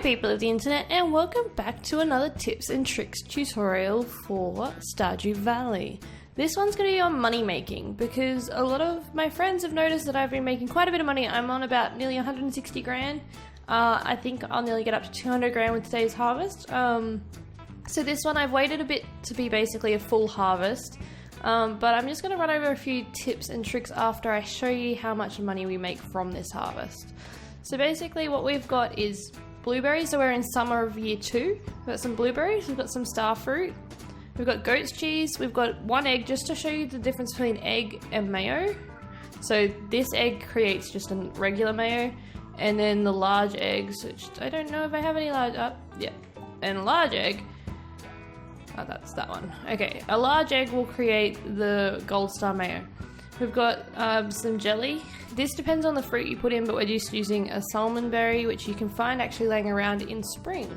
people of the internet, and welcome back to another tips and tricks tutorial for Stardew Valley. This one's going to be on money making because a lot of my friends have noticed that I've been making quite a bit of money. I'm on about nearly 160 grand. I think I'll nearly get up to 200 grand with today's harvest. So this one I've waited a bit to be basically a full harvest. But I'm just going to run over a few tips and tricks after I show you how much money we make from this harvest. So basically what we've got is blueberries, so we're in summer of year 2. We've got some blueberries, we've got some star fruit, we've got goat's cheese, we've got one egg, just to show you the difference between egg and mayo. So this egg creates just a regular mayo, and then the large eggs, which I don't know if I have any large, and a large egg, oh that's that one. Okay, a large egg will create the gold star mayo. We've got some jelly. This depends on the fruit you put in, but we're just using a salmon berry, which you can find actually laying around in spring.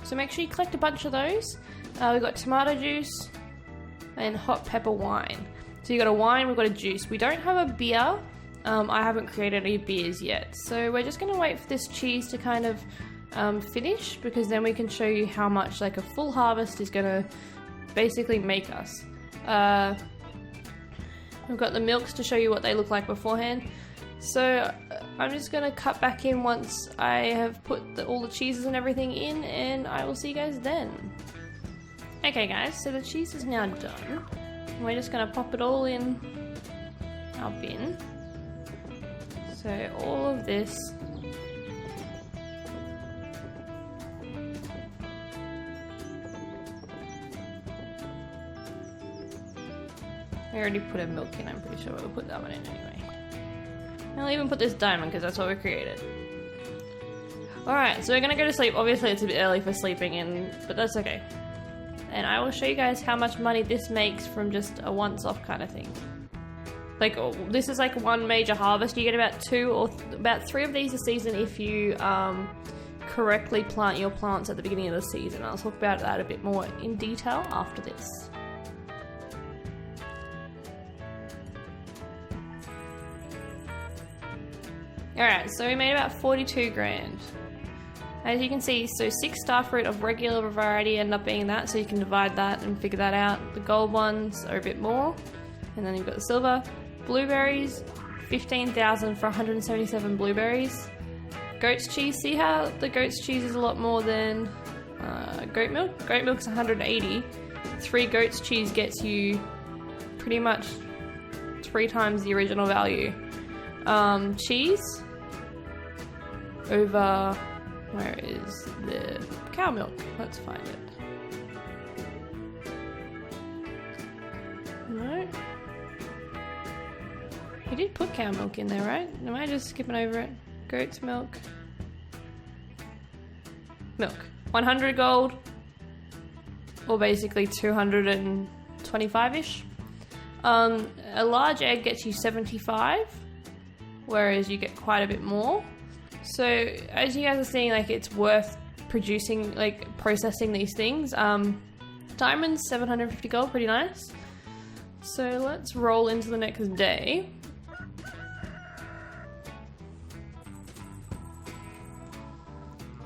So make sure you collect a bunch of those. We've got tomato juice and hot pepper wine. So you've got a wine, we've got a juice. We don't have a beer. I haven't created any beers yet. So we're just going to wait for this cheese to kind of finish, because then we can show you how much like a full harvest is going to basically make us. We've got the milks to show you what they look like beforehand. So I'm just going to cut back in once I have put all the cheeses and everything in, and I will see you guys then. Okay guys, so the cheese is now done. We're just going to pop it all in our bin. So all of this I already put a milk in, I'm pretty sure we'll put that one in anyway. I'll even put this diamond because that's what we created. Alright, so we're gonna go to sleep. Obviously it's a bit early for sleeping, but that's okay. And I will show you guys how much money this makes from just a once-off kind of thing. Like, this is like one major harvest. You get about 2 or about 3 of these a season if you correctly plant your plants at the beginning of the season. I'll talk about that a bit more in detail after this. Alright, so we made about 42 grand. As you can see, so 6 starfruit of regular variety end up being that, so you can divide that and figure that out. The gold ones are a bit more, and then you've got the silver. Blueberries, 15,000 for 177 blueberries. Goat's cheese, see how the goat's cheese is a lot more than goat milk? Goat milk's 180. 3 goat's cheese gets you pretty much 3 times the original value. Cheese over, where is the cow milk? Let's find it. No. You did put cow milk in there, right? Am I just skipping over it? Goat's milk. Milk. 100 gold. Or basically 225-ish. A large egg gets you 75. Whereas you get quite a bit more. So as you guys are seeing, like, it's worth producing, like, processing these things. Diamonds, 750 gold, pretty nice. So let's roll into the next day.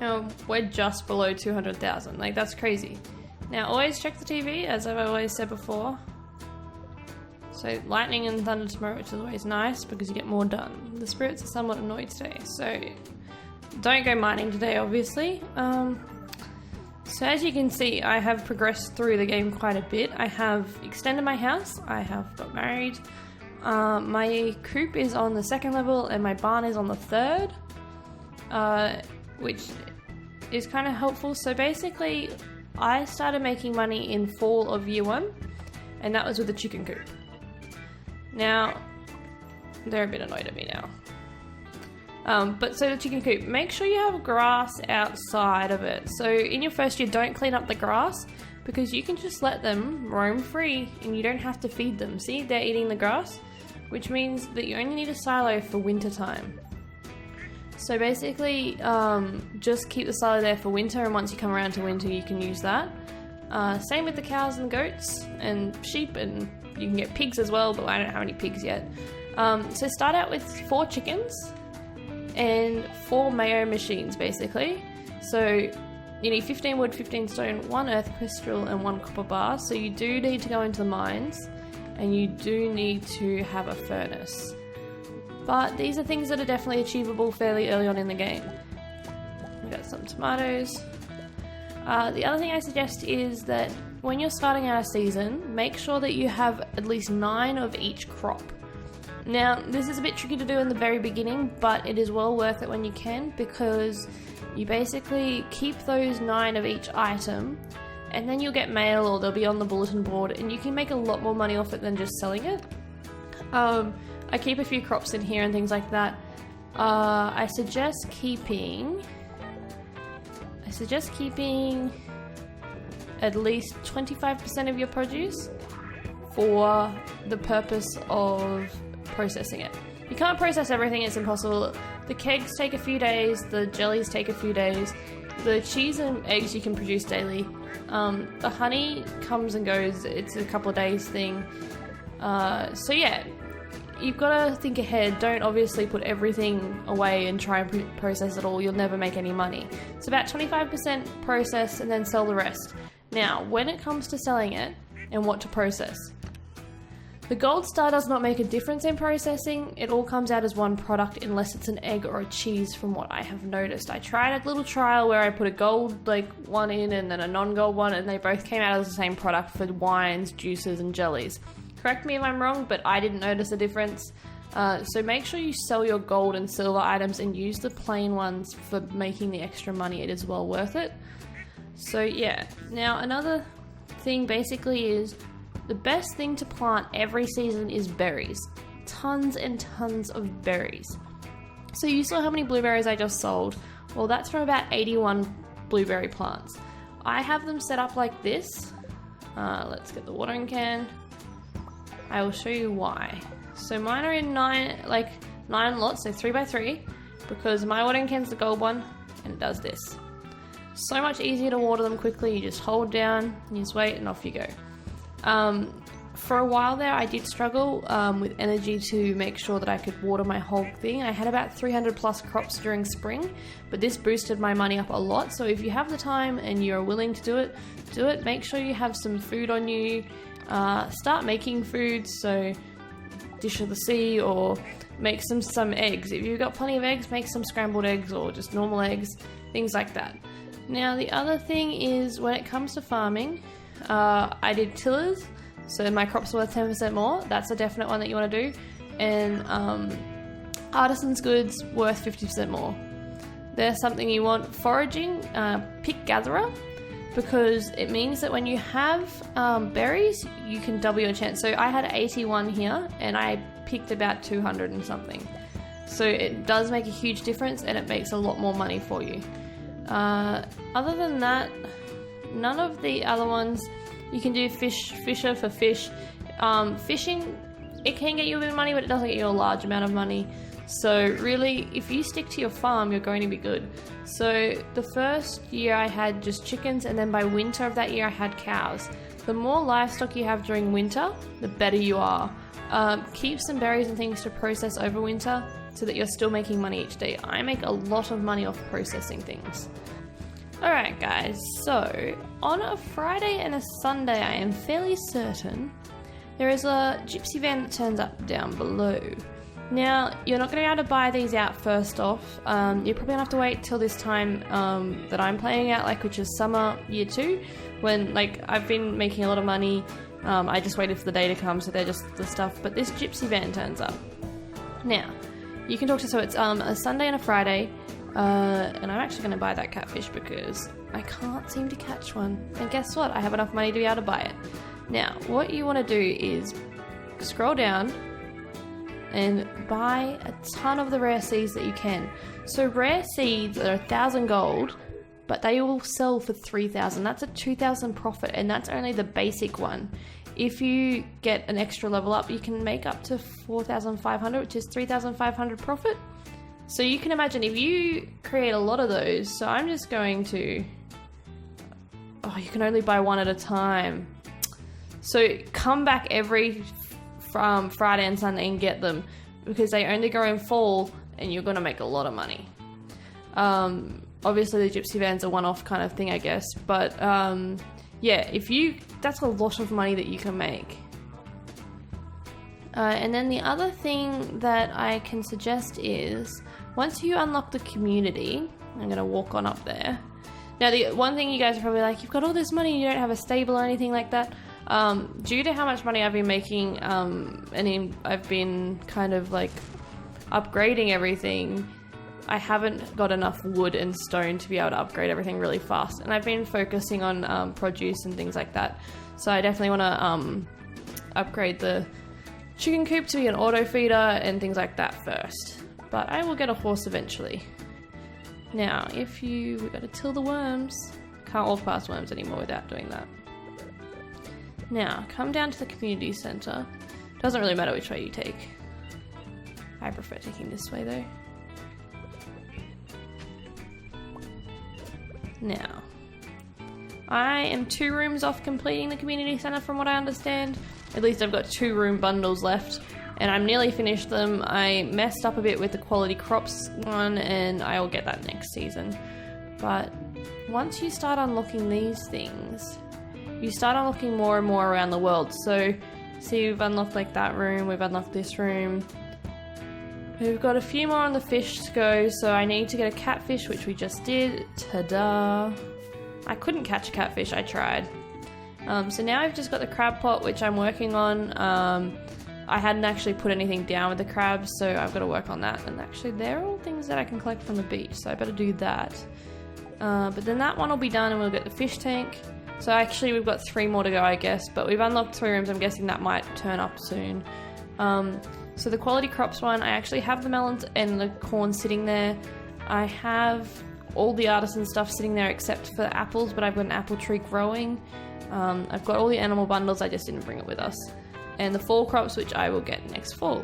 Now we're just below 200,000, like, that's crazy. Now always check the TV, as I've always said before. So lightning and thunder tomorrow, which is always nice because you get more done. The spirits are somewhat annoyed today, so don't go mining today, obviously. So as you can see, I have progressed through the game quite a bit. I have extended my house, I have got married. My coop is on the 2nd level and my barn is on the 3rd, which is kind of helpful. So basically, I started making money in fall of year 1, and that was with the chicken coop. Now, they're a bit annoyed at me now. But so the chicken coop, make sure you have grass outside of it. So in your first year, don't clean up the grass, because you can just let them roam free and you don't have to feed them. See, they're eating the grass, which means that you only need a silo for winter time. So basically, just keep the silo there for winter, and once you come around to winter, you can use that. Same with the cows and goats and sheep, and you can get pigs as well, but I don't have any pigs yet. So start out with 4 chickens and 4 mayo machines, basically. So you need 15 wood, 15 stone, 1 earth crystal, and 1 copper bar. So you do need to go into the mines, and you do need to have a furnace. But these are things that are definitely achievable fairly early on in the game. We got some tomatoes. The other thing I suggest is that when you're starting out a season, make sure that you have at least 9 of each crop. Now, this is a bit tricky to do in the very beginning, but it is well worth it when you can, because you basically keep those 9 of each item, and then you'll get mail or they'll be on the bulletin board, and you can make a lot more money off it than just selling it. I keep a few crops in here and things like that. I suggest keeping at least 25% of your produce for the purpose of processing it. You can't process everything, it's impossible. The kegs take a few days, the jellies take a few days, the cheese and eggs you can produce daily. The honey comes and goes, it's a couple of days thing. So yeah, you've got to think ahead. Don't obviously put everything away and try and process it all. You'll never make any money. It's about 25% process and then sell the rest. Now, when it comes to selling it and what to process, the gold star does not make a difference in processing. It all comes out as one product unless it's an egg or a cheese, from what I have noticed. I tried a little trial where I put a gold one in and then a non-gold one, and they both came out as the same product for wines, juices and jellies. Correct me if I'm wrong, but I didn't notice a difference. So make sure you sell your gold and silver items and use the plain ones for making the extra money. It is well worth it. So yeah, now another thing basically is the best thing to plant every season is berries. Tons and tons of berries. So you saw how many blueberries I just sold. Well, that's from about 81 blueberry plants. I have them set up like this. Let's get the watering can. I will show you why. So mine are in 9 lots, so 3 by 3, because my watering can's the gold one, and it does this. So much easier to water them quickly. You just hold down, you just wait, and off you go. For a while there, I did struggle with energy to make sure that I could water my whole thing. I had about 300 plus crops during spring, but this boosted my money up a lot. So if you have the time and you're willing to do it, do it. Make sure you have some food on you. Start making food, so dish of the sea, or make some eggs. If you've got plenty of eggs, make some scrambled eggs or just normal eggs, things like that. Now the other thing is, when it comes to farming, I did tillers, so my crops are worth 10% more. That's a definite one that you want to do. And artisan's goods worth 50% more. There's something you want. Foraging, pick gatherer, because it means that when you have berries, you can double your chance. So I had 81 here, and I picked about 200 and something. So it does make a huge difference, and it makes a lot more money for you. Other than that, none of the other ones. You can do fisher for fish. Fishing, it can get you a bit of money, but it doesn't get you a large amount of money. So really, if you stick to your farm, you're going to be good. So the first year I had just chickens, and then by winter of that year I had cows. The more livestock you have during winter, the better you are. Keep some berries and things to process over winter so that you're still making money each day. I make a lot of money off processing things. Alright guys, so on a Friday and a Sunday, I am fairly certain there is a Gypsy van that turns up down below. Now, you're not going to be able to buy these out first off. You're probably going to have to wait till this time that I'm playing at, which is summer year 2, when I've been making a lot of money. I just waited for the day to come, so they're just the stuff. But this Gypsy van turns up. Now, you can talk to, so it's a Sunday and a Friday. And I'm actually going to buy that catfish because I can't seem to catch one. And guess what? I have enough money to be able to buy it. Now, what you want to do is scroll down and buy a ton of the rare seeds that you can. So rare seeds are 1,000 gold, but they will sell for 3,000. That's a 2,000 profit, and that's only the basic one. If you get an extra level up, you can make up to 4,500, which is 3,500 profit. So you can imagine if you create a lot of those, so I'm just going to, you can only buy one at a time. So come back every from Friday and Sunday and get them, because they only grow in fall and you're going to make a lot of money. obviously the Gypsy van's a one-off kind of thing, I guess. But yeah, that's a lot of money that you can make. And then the other thing that I can suggest is, once you unlock the community, I'm going to walk on up there. Now, the one thing you guys are probably like, you've got all this money, you don't have a stable or anything like that. Due to how much money I've been making, and I've been kind of like upgrading everything, I haven't got enough wood and stone to be able to upgrade everything really fast. And I've been focusing on produce and things like that. So I definitely want to upgrade the chicken coop to be an auto feeder and things like that first. But I will get a horse eventually. Now, we've got to till the worms. Can't walk past worms anymore without doing that. Now, come down to the community center. Doesn't really matter which way you take. I prefer taking this way though. Now, I am 2 rooms off completing the community center from what I understand. At least I've got 2 room bundles left, and I'm nearly finished them. I messed up a bit with the quality crops one, and I will get that next season. But once you start unlocking these things, you start unlocking more and more around the world. So, see, we've unlocked like that room, we've unlocked this room. We've got a few more on the fish to go, so I need to get a catfish, which we just did. Ta-da! I couldn't catch a catfish, I tried. So now I've just got the crab pot, which I'm working on. I hadn't actually put anything down with the crabs, so I've got to work on that. And actually, they're all things that I can collect from the beach, so I better do that. But then that one will be done, and we'll get the fish tank. So actually, we've got 3 more to go, I guess. But we've unlocked 3 rooms. I'm guessing that might turn up soon. So the quality crops one, I actually have the melons and the corn sitting there. I have all the artisan stuff sitting there except for the apples, but I've got an apple tree growing. I've got all the animal bundles, I just didn't bring it with us. And the fall crops, which I will get next fall.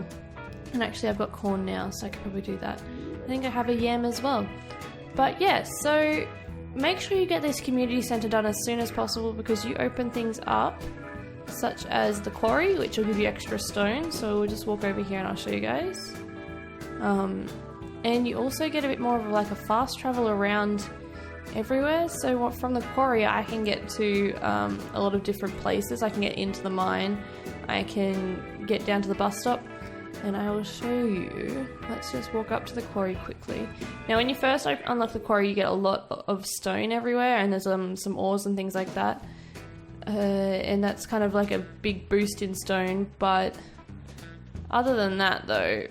And actually I've got corn now, so I could probably do that. I think I have a yam as well. But yeah, so make sure you get this community centre done as soon as possible, because you open things up, such as the quarry, which will give you extra stone. So we'll just walk over here and I'll show you guys. And you also get a bit more of like a fast travel around everywhere. So from the quarry I can get to a lot of different places. I can get into the mine, I can get down to the bus stop, and I will show you. Let's just walk up to the quarry quickly. Now when you first unlock the quarry, you get a lot of stone everywhere, and there's some ores and things like that. And that's kind of like a big boost in stone, but other than that though,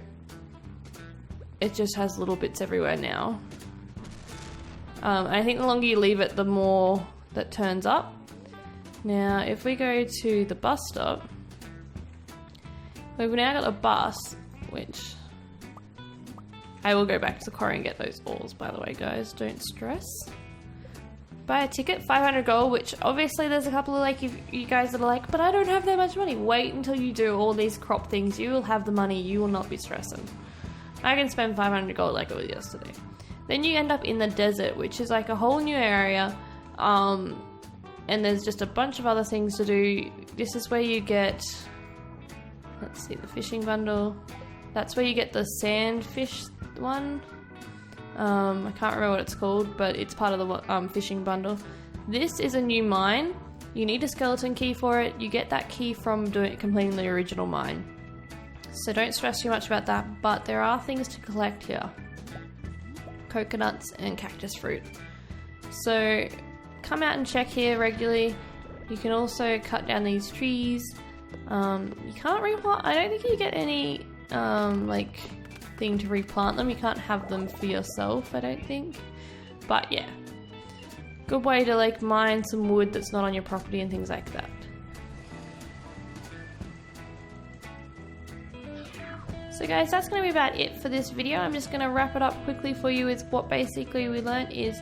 it just has little bits everywhere now. I think the longer you leave it, the more that turns up. Now if we go to the bus stop, we've now got a bus, which I will go back to the quarry and get those ores, by the way guys, don't stress. Buy a ticket, 500 gold, which obviously there's a couple of like you guys that are like, but I don't have that much money. Wait until you do all these crop things, you will have the money, you will not be stressing. I can spend 500 gold like it was yesterday. Then you end up in the desert, which is like a whole new area, and there's just a bunch of other things to do. This is where you get, let's see, the fishing bundle. That's where you get the sand fish one. I can't remember what it's called, but it's part of the fishing bundle. This is a new mine. You need a skeleton key for it. You get that key from completing the original mine. So don't stress too much about that, but there are things to collect here. Coconuts and cactus fruit. So come out and check here regularly. You can also cut down these trees. You can't replant. I don't think you get any like thing to replant them. You can't have them for yourself, I don't think. But yeah, good way to like mine some wood that's not on your property and things like that. So guys, that's going to be about it for this video. I'm just going to wrap it up quickly for you with what basically we learned is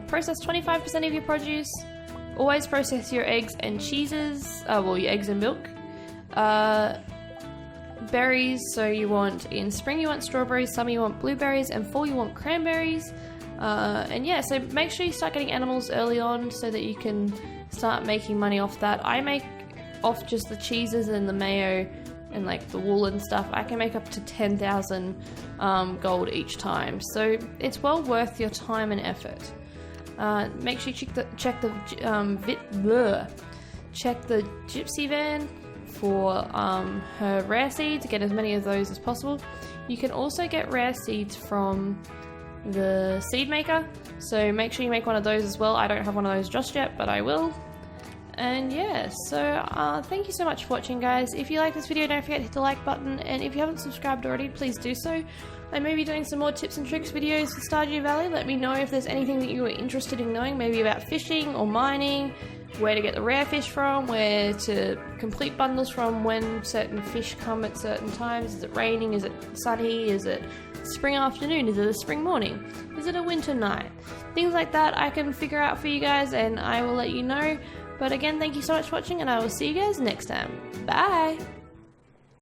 process 25% of your produce, always process your eggs and cheeses, well, your eggs and milk. Berries, so you want, in spring you want strawberries, summer you want blueberries, and fall you want cranberries. And yeah, so make sure you start getting animals early on so that you can start making money off that. I make off just the cheeses and the mayo and like the wool and stuff, I can make up to 10,000 gold each time. So it's well worth your time and effort. Make sure you check the Gypsy van for her rare seeds. Get as many of those as possible. You can also get rare seeds from the seed maker, so make sure you make one of those as well. I don't have one of those just yet, but I will. And yeah, so thank you so much for watching, guys. If you like this video, don't forget to hit the like button, and if you haven't subscribed already, please do so. I may be doing some more tips and tricks videos for Stardew Valley. Let me know if there's anything that you are interested in knowing, maybe about fishing or mining, where to get the rare fish from, where to complete bundles from, when certain fish come at certain times. Is it raining? Is it sunny? Is it spring afternoon? Is it a spring morning? Is it a winter night? Things like that I can figure out for you guys, and I will let you know. But again, thank you so much for watching, and I will see you guys next time. Bye!